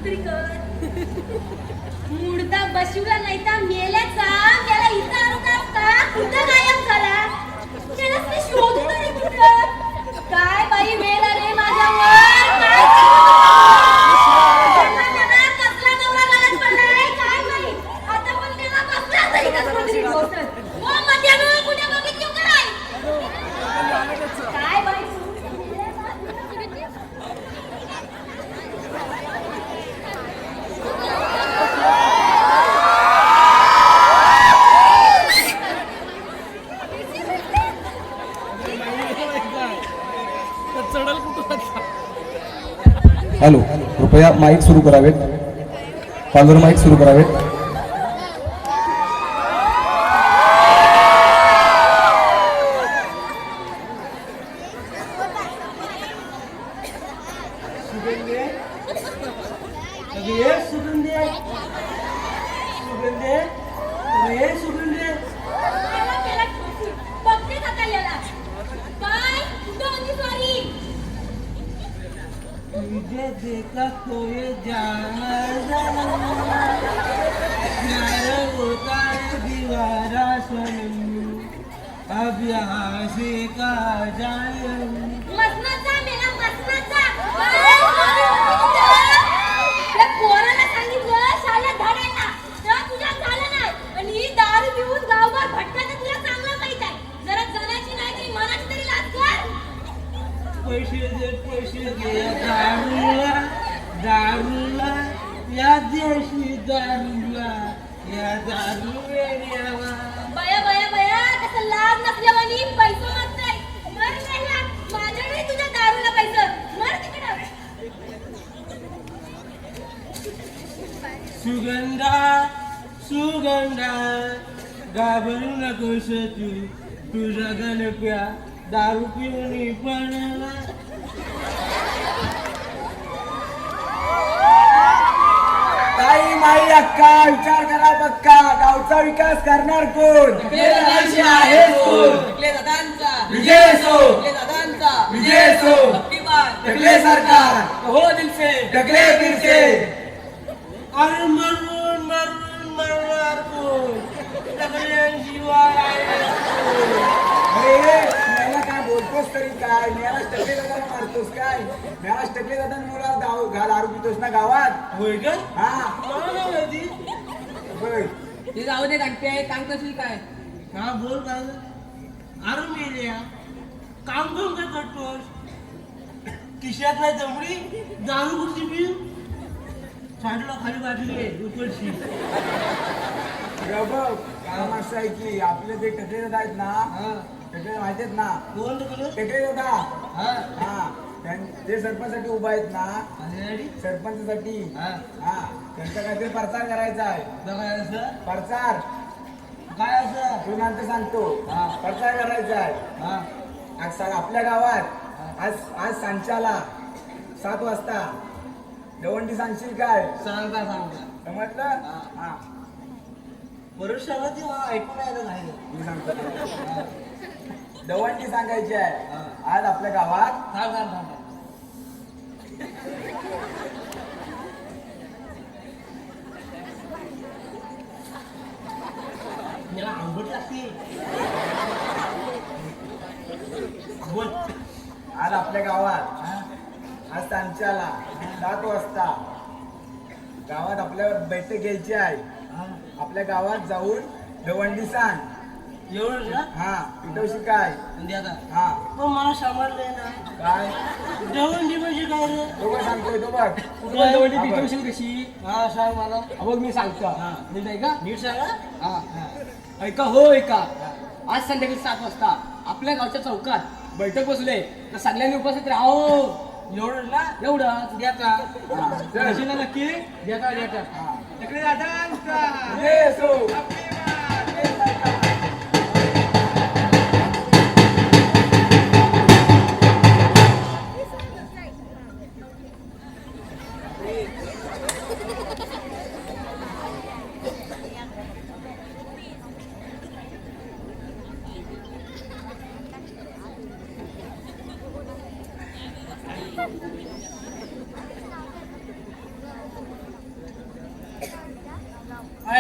तरी कर. मुर्दा बशिवला नाही तर मेल्याचा त्याला इथं आणू का कुठं गायब झाला त्याला मी शोधू तरी कुठं. काय बाई वेळ आले माझ्यावर काय कसला नवरा गालात पडलाय काय नाही आता पण त्याला कसला तरी कसला होतं ओ मध्यानो कुठे बघितलं काय काय बाई हॅलो, कृपया माईक सुरू करावेत. कॉलर माईक सुरू करावेत. देखा कोई जाना होता है दीवारा सनम अब यहाँ से कहा जाए. मसनाचा मेला मसनाचा त्या पोराला सांगितलं शाळेत धाडायला तेव्हा तुझ्या झालं नाही आणि ही दारू पिऊन गावभर भटकायचं तुला चांगलं माहित आहे. जरा जनाची नाही तरी मनाची तरी लाज कर. पैसे दे दारूला या देशी दारूला या दारू वेड्याला. बया बया बया कसं लाज नसल्यावानी पैसे मागताय. मर मेला माझ्याकडे तुझ्या दारूला पैसे मर तिकडं. सुगंधा घाबरू नकोस तुझा गणप्या दारू पिऊन पडला. ताई माई अक्का विचार करा पक्का गावचा विकास करणार कोण. आहे विजय असो विजय असो टकले सरकार हो दिल से टकले दिल से. अरे मरून मरणार कोण टकल्यांशिवाय अरे मला काय बोलतोस तरी काय मला टकले दादाला मारतोस काय. मला टकले दादा मुला दारू पितोस ना गावात. होय का. हा बघ ते जाऊ दे घंटे काम कशी काय. हा बोल काय. अरे मेल्या काम करून काय करतोस. खिशात नाही जमडी दारू कुठची पिऊ साईडला खाली बाटली आहे उपरची. बघ काम असं आहे की आपले ते टकले दादा आहेत ना टकले माहिती आहेत ना कोण टकले दादा. हा हा ते सरपंचसाठी उभा आहेत ना आणि सरपंचसाठी. हा हा त्यांचा काहीतरी प्रचार करायचा आहे. काय असं प्रचार काय असं तू नंतर सांगतो. हा. प्रचार करायचा आहे. हा आज आपल्या गावात आज सांच्याला 7 वाजता दवंडी सांगशील काय सांगता समजलं. हा परत सांगा ती ऐकून यायला नाही. मी सांगतो दवंडी सांगायची आहे हा. आज आपल्या गावात. थांब मला आंबट लागते. बोल. आज आपल्या गावात आज सांच्याला 7 वाजता गावात आपल्याला बैठक घ्यायची आहे. आपल्या गावात जाऊन दवंडी सांग. एवढं ना. हा पिठवशी काय. म्हणजे आता हा पण मला समजलंय ना काय दवंडी म्हणजे काय रे. तो बघ सांगतोय तो बघ. कुठं दवंडी पिकवशील कशी. हा सांग मला. बघ मी सांगतो. हा. नीट आहे का. नीट सांगा. हा ऐका हो ऐका. आज संध्याकाळी 7 वाजता आपल्या गावच्या चौकात बैठक बसले तर सगळ्यांनी उपस्थित राहो. एवढं ना. एवढं द्याचा कशीला नक्की द्याचा तिकडे दादा जय असो.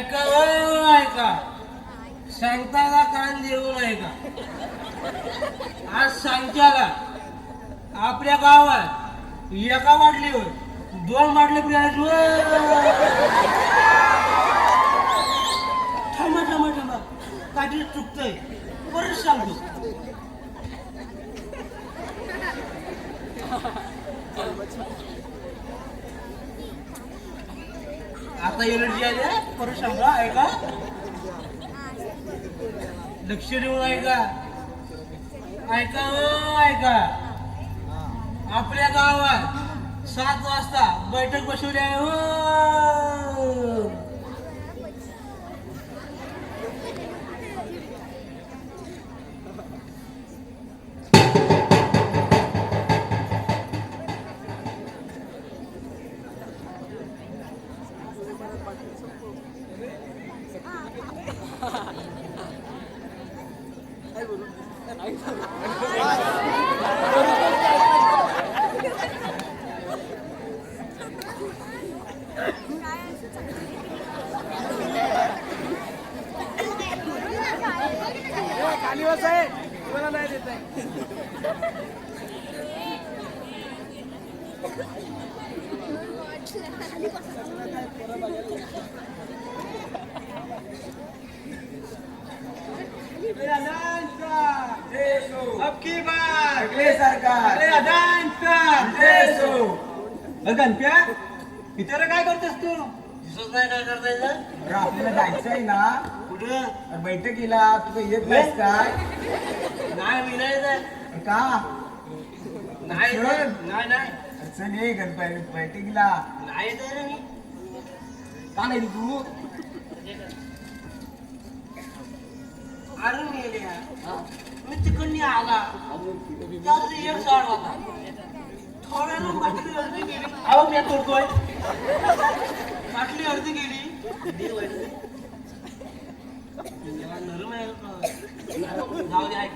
ऐका हो ऐका, सांगताना कान देऊ नये का? आज सांगत्याला आपल्या गावात एका बाटलीवर 2 बाटल्या पिळायचं. थांबा थांबा थांबा, काहीतरी चुकतंय, परत सांगतो. आता एनर्जी आली आहे, परत सांगा. ऐका, लक्ष देऊन ऐका. ऐका हो ऐका, आपल्या गावात 7 वाजता बैठक बसवली आहे हो. अबकी बार अगले सरकार गणप्या इतर काय करतोस तू? दिसत नाही काय करतायचं. अरे आपल्याला जायचंय ना कुठं? अरे बैठकीला. तुझं येत नाहीस काय? नाही मी नाही जात. अरे का? नाही चल. नाही नाही अरे चल ये गणपती बैठकीला. नाही जात रे मी. का नाही तू? अरे मेल्या, मी तिकडनी आला त्यात एक झाड होता. थोड्यानं बाटली अर्धी गेली. अहो मी तोडतोय. बाटली अर्धी गेली. नरम आहे का? जाऊ दे ऐक.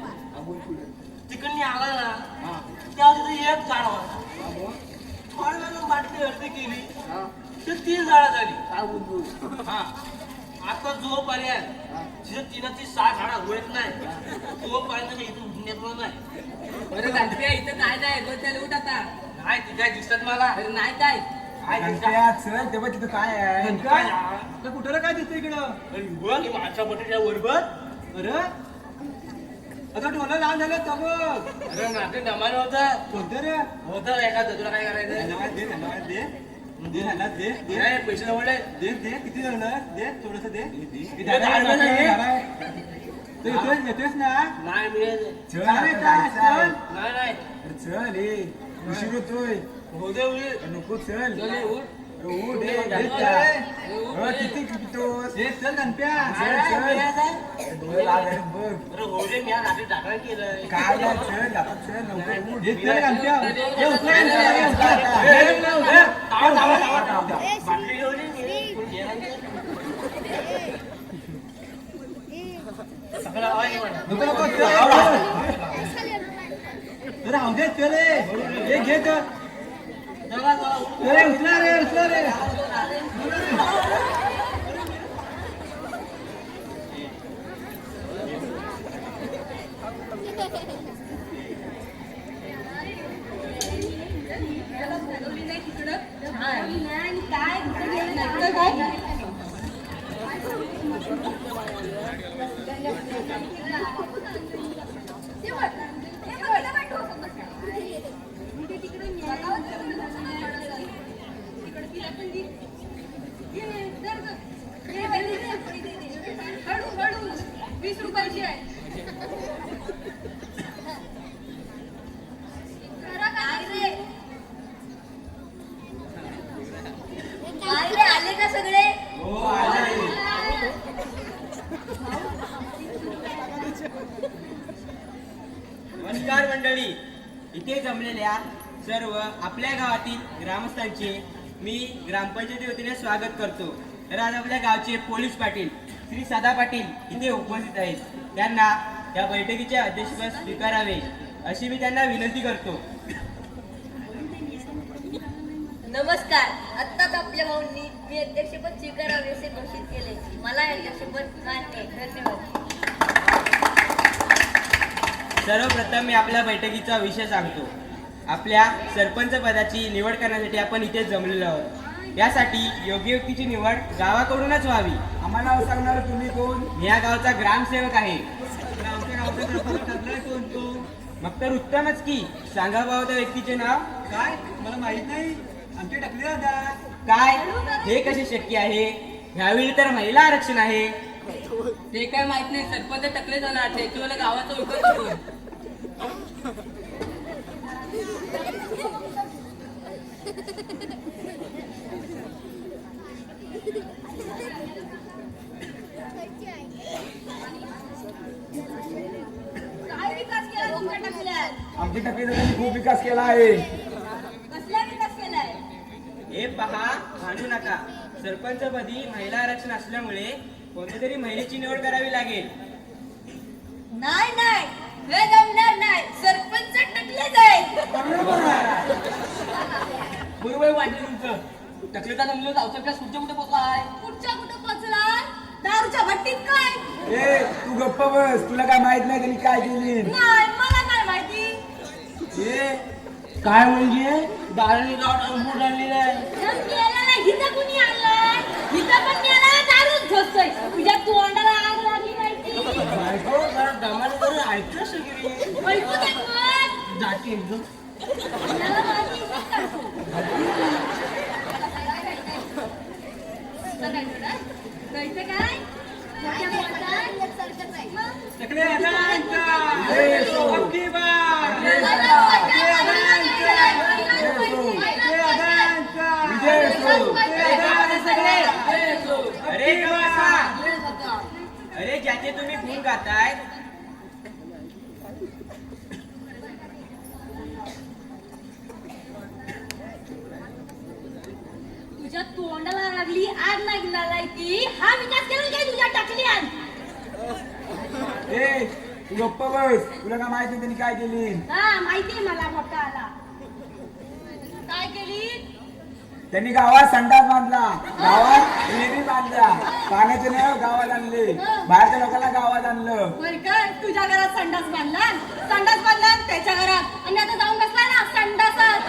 तिकडनी आला ना त्या तिथे एक झाड होता. थोड्यानं बाटली अर्धी गेली तर 3 झाडं झाली. हा, आता जोपर्यंत तिथं 3-6 झाडं होत नाही तोपर्यंत मी इथं उठून येतो नाही. बरं गणप्या इथं काय नाही रोज त्याला उठ आता. नाही तिथे दिसत मला. अरे नाही काय काय दिसत? गणप्या चल तेव्हा तिथं काय आहे? काय कुठं काय दिसतं इकडं? बघ माझ्या बटाट्या बरोबर. अरे आता डोला लहान झालं तर बघ. अरे नाते दमान होतं. कोणतं रे? होतं एखादं. तुला काय करायचं? दे पैसे जवळ दे. किती जवळ दे? थोडस दे. येतोस ना? नाही मिळेल. चल आता जायचंय. नाही नाही अरे चल ये उशीर होतोय. हो दे होईल. नको चल. चल ये, उठ. अरे उठ ये गणप्या. अरे किती पितोस? चल गणप्या. चल चल. डोळे लाल आहेत बघ. अरे हो दे मी आज रात्री टाकलं केलं. काय नाही चल आता चल लवकर उठ. बाटली ठेवली सगळं आहे म्हणा. राहू दे चल ये घे तर. चला चला उचला रे. काय हळू 20 रुपयाची आहे. काय रे आले का सगळे? नमस्कार मंडळी. इथे जमलेल्या सर्व आपल्या गावातील ग्रामस्थांचे मी ग्रामपंचायती वतीने स्वागत करतो. तर आज आपल्या गावचे पोलीस पाटील श्री सदा पाटील इथे उपस्थित आहेत. त्यांना या बैठकीचे अध्यक्षपद स्वीकारावे अशी मी त्यांना विनंती करतो. नमस्कार. आत्ताच आपल्या भाऊंनी मी अध्यक्षपद स्वीकारावे असे घोषित केले. मला अध्यक्षपद मान्य आहे. धन्यवाद. सर्वप्रथम मी आपल्या बैठकीचा विषय सांगतो. आपल्या सरपंच पदाची निवड करण्यासाठी आपण इथे जमलेलो आहोत. यासाठी योग्य व्यक्तीची निवड गावाकडूनच व्हावी. आम्हाला नाव सांगणार तुम्ही कोण? मी या गावचा ग्रामसेवक आहे. आमच्या गावचा सरपंच ठरलाय कोण तो? मग तर उत्तमच की. सांगा भाऊ त्या व्यक्तीचे नाव. काय मला माहित नाही. आमचे टाकले दादा. काय हे कसे शक्य आहे? ह्यावेळी तर महिला आरक्षण आहे. ते काय माहित नाही. सरपंच टकले जाणार ते किंवा गावाचा विकास होतो. काय विकास केला तुमच्या टाकल्यात? आमची टक्केदारांनी खूप विकास केला आहे. कसला विकास केलाय? हे पहा, भांडू नका. सरपंचपदी महिला आरक्षण असल्यामुळे कोणत्या तरी महिलेची निवड करावी लागेल. नाही नाही, हे जमणार नाही. सरपंच टकले जाईल. बरोबर वाटलं तुमचं. टकलेचा जमलो गावचा विकास कुठे कुठे पोहोचला आहे. कुठच्या कुठं पोचला? दारूच्या भट्टीत काय? ए तू गप्प बस. तुला काय माहित नाही त्यांनी काय केली? नाही, मला काय माहिती. ए काय म्हणजे दाराने गाव टाकून आणलेलं आहे. जर गेला नाही, हिथं कुणी आणलाय? हिथं पण गेला, दारूच घोसतोय. तुझ्या तोंडाला आग लागली माहिती. बायको जरा दमाने करून ऐकलं सगळी. ऐकू दे मग. जाती एकदम. मला माहिती आहे का तू? कळतं काय? मोठ्या पोटात? मग? टकले दादांचा. अगदी बार. विजय असो. अरे गप्प बसा. अरे ज्याचे तुम्ही गुण गाताय तुझ्या तोंडाला लागली आग लागली ती. हा विकास केला काय तुझ्या टाकल्यात? ए तू गप्प बस. तुला काय माहित नाही त्यांनी काय केली? हा माहितीये मला. मोठा आला. काय केली? त्यांनी गावात संडास बांधला, गावात विहिरी बांधल्या, पाण्याचे नळ गावात आणले, बाहेरच्या लोकांना गावात आणलं. बरं काय तुझ्या घरात संडास बांधला त्याच्या घरात, आणि आता जाऊन बसला ना संडासात.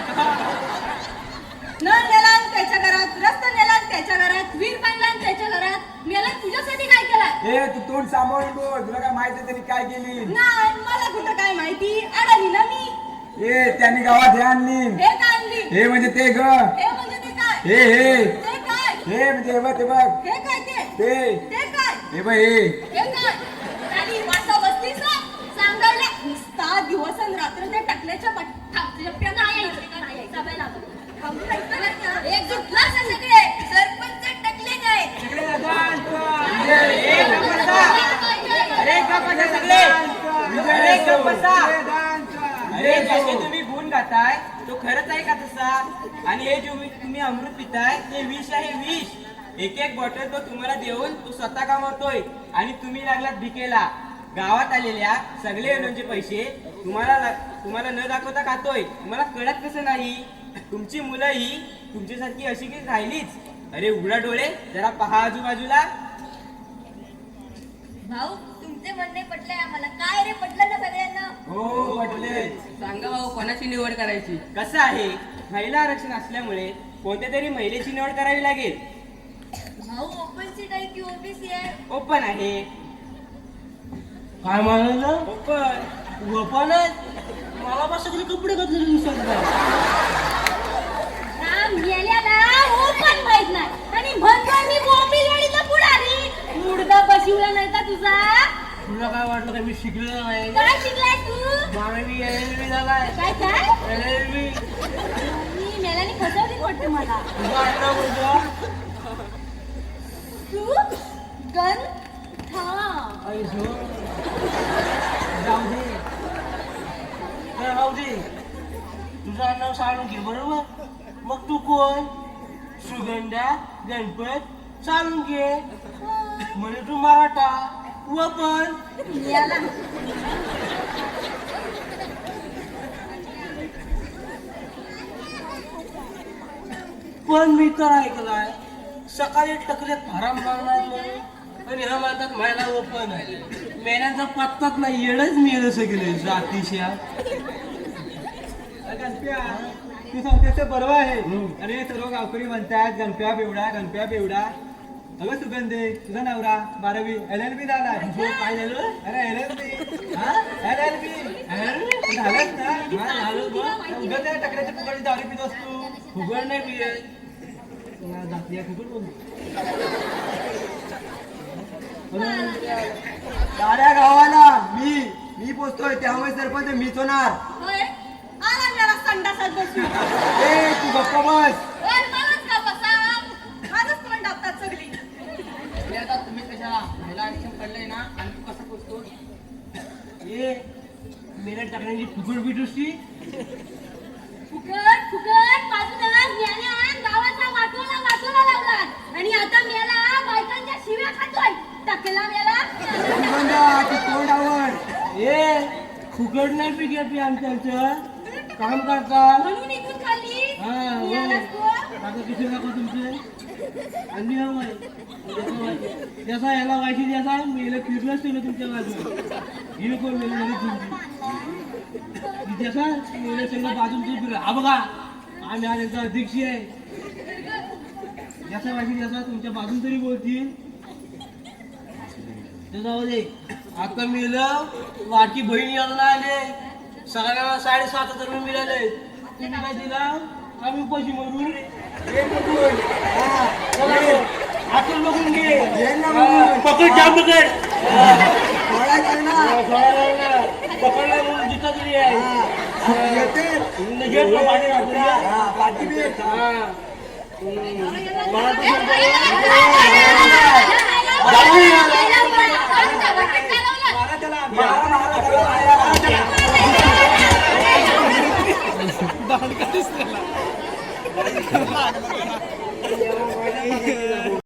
नळ नेला त्याच्या घरात, रस्ता नेला त्याच्या घरात, विहीर बांधला त्याच्या घरात. मेला तुझ्यासाठी काय केला? ए तू तोंड सांभाळून बोल. तुला काय माहित नाही त्यांनी काय केली? नाही, मला कुठं काय माहिती. अडली ना मी. ए त्यांनी गावात हे आणली. हे काय आणली? हे म्हणजे ते ग. हे म्हणजे ते काय? हे ते काय? हे म्हणजे हे बघ, ते बघ. हे काय ते? ते ते काय? हे बघ हे. हे काय? आणि वासा बसतीस ना? सांगायला नुसता दिवस आणि रात्र त्या टाकल्याच्या टप्प्यानं नाही यायचं बाई लागलं. थांबून ऐकतं का? एक जुटला असं सगळे. सरपंच टकले काय? टकले दादांचा. अरे गप्प बसा. अरे गप्प बसा सगळे. अरे गप्प बसा. अरे ज्याचे तुम्ही गुण गाताय तो खरंच आहे का तसा? आणि हे जे तुम्ही अमृत पिताय ते विष आहे, विष. एक एक बॉटल तो तुम्हाला देऊन तो स्वतः कमावतोय आणि तुम्ही लागलात भिकेला. गावात आलेल्या सगळे लोणचे पैसे तुम्हाला न दाखवता खातोय. तुम्हाला कळत कसं नाही? तुमची मुलं ही तुमच्यासारखी अशी की राहिलीच. अरे उघडा डोळे, जरा पहा आजूबाजूला. भाऊ तुमचे म्हणणे पटले आम्हाला. काय रे पटलं ना सगळ्यांना? हो म्हटले. सांगा भाऊ कोणाची निवड करायची. कसं आहे, महिला आरक्षण असल्यामुळे कोणत्या तरी महिलेची निवड करावी लागेल. भाऊ ओपन सीट आहे की ओबीसी आहे? ओपन आहे. काय म्हणालं? ओपन. गोपाल मला बस सगळे कपडे घातलेले दिसत नाही. राम गेल्याला ओपन माहित नाही आणि म्हणतो मी बोंबील वाडीचा पुढारी. मुडदा बशिवला नाही का तुझा? तुला काय वाटलं का मी शिकलेलो नाही? काय शिकलाय तू? मानवी LLB झालाय. काय काय? LLB. मी मेल्याने फसवली वाटते मला. तुझं आडनाव कोणतं? तू गन था. आई झो. जाऊ दे. ए, राहू दे. तुझं आडनाव सांगून घे बरोबर. मग तू कोण? सुगंधा गणपत चालून घे. म्हणजे तू मराठा व पण याला पण मी तर ऐकलाय सकाळी टकले फाराम मारणार म्हणून आणि हा म्हणतात महिला ओपन आहे. मेल्याचा पत्ताच नाही, येडच मेलं सगळे जातीशा. तू सांगतेस ते बरोबर आहे. अरे सर्व गावकरी म्हणतात गणप्या बेवडा. अगं सुगंधे, तुझा नवरा 12वी LLB झालाय. काय झालं? अरे LLB झालंच ना. झालं बघ. उद्या त्या टकऱ्याच्या फुकटी दारू पित असतो. फुगड नाही पिये दाखल्या फुगड बोल. साऱ्या गावाला मी पोचतोय, त्यामुळे सरपंच मीच होणार. होय आला मेला संडासात बसून ए तू गप्पा बस. ओय, मलाच का बसा माझंच तोंड दाबतात सगळी. आणि आता तुम्ही कशाला महिला आरक्षण पडलंय ना आणि तू कसं पोचतो? ये मेल्या टाकण्याची फुगड बिटुसती. फुकट बाजूला ज्ञानान गावाचा वाटोला लावला आणि आता मेला बायकांच्या शिव्या खातोय. टाकला मेला सुगंधा, तू तोंड आवड. ए फुगड नाही पिके आमच्याचं काम करता. म्हणून इथून खाली हा, हो. मिळालास तू? आता किती नको तुमचे आणि हवंय त्याचा याला वाईट द्यायचा मेलं फिरलंच तुला तुमच्या बाजूला ही कोण मेलं तुमची त्याचा मेलं सगळं बाजून फिरलं. हा बघा आम्ही आज याचा अध्यक्ष आहे. याचा वाईट द्यायचा तुमच्या बाजून तरी बोलतील. जाऊ दे. आता मेलं वाटी बहीण यायला आले. सगळ्यांना 7,500 रुपये मिळाले. तुम्ही काय दिला? आम्ही पैसे मरून आतून बघून घे. पकड जा पकड. पकडला म्हणून जिथं तरी आहे. मला